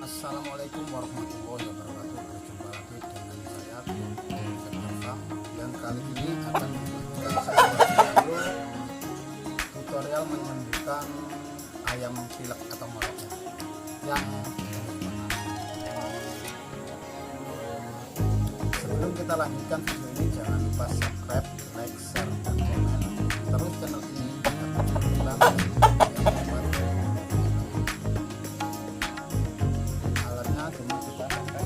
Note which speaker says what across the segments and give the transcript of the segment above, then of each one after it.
Speaker 1: Assalamualaikum warahmatullahi wabarakatuh. Berjumpa lagi dengan saya Bang, yang kali ini akan membagikan tutorial menyembuhkan ayam pilek atau moloknya yang sebelum kita lanjutkan video ini, jangan lupa subscribe, like, share, dan komen terus channel ini agar alatnya cuma kita pakai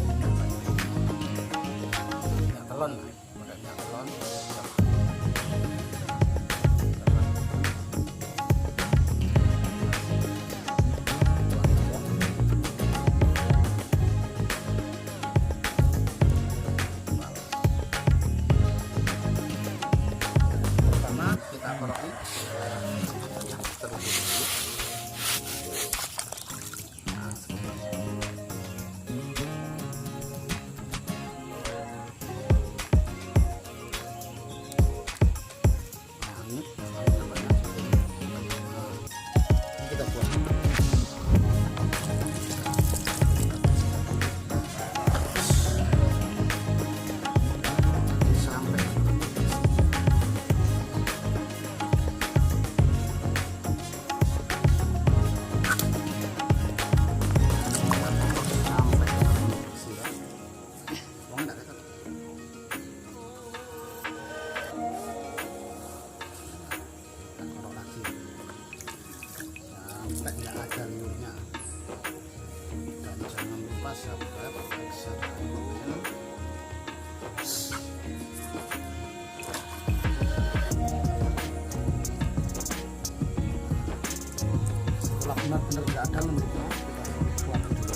Speaker 1: minyak telon lah, pakai minyak telon. Kita koroki terlebih dulu. Nah, ini kita buat sampai tidak ada liurnya. Dan jangan lupa subscribe, like, share, dan komen. Setelah benar-benar tidak ada liurnya, kita buat dulu.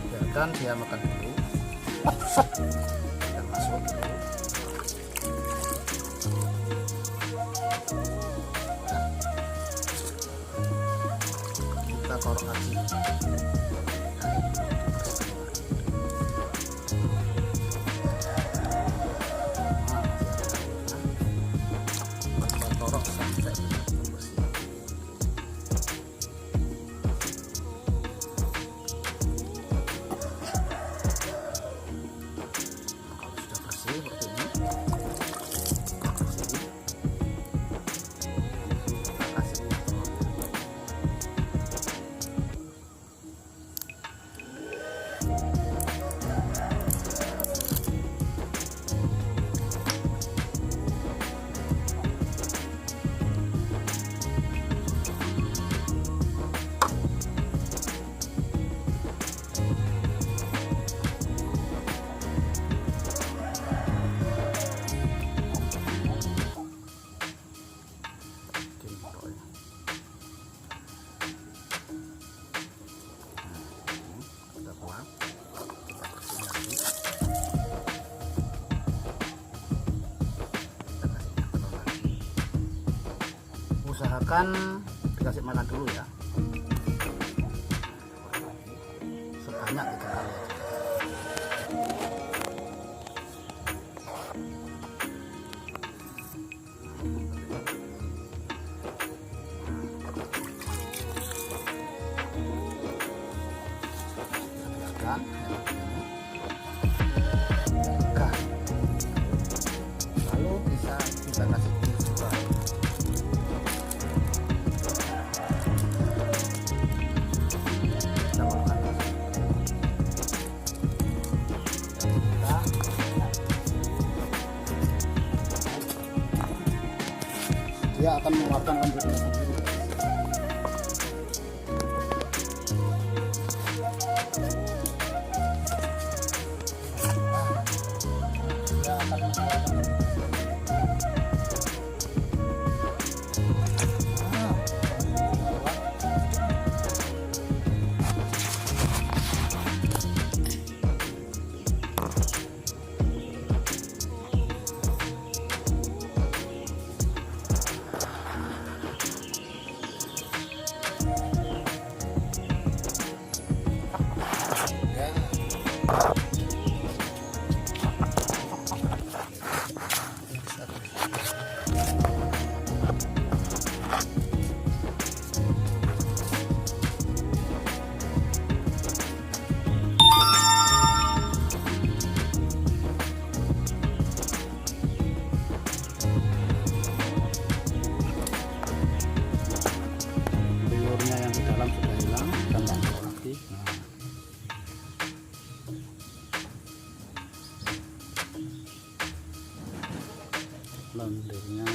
Speaker 1: Biarkan dia makan dulu. Kita masuk dulu. Nah, kita korok lagi. Kita korok sampai bersih. Seperti ini, kita kasih minyak telur. Usahakan dikasih makan dulu ya, sebanyak 3 kali aja. Biarkan lalu bisa kita kasih susu. Dia akan mengeluarkan lembutnya sendiri. Dia akan mengeluarkan lendirnya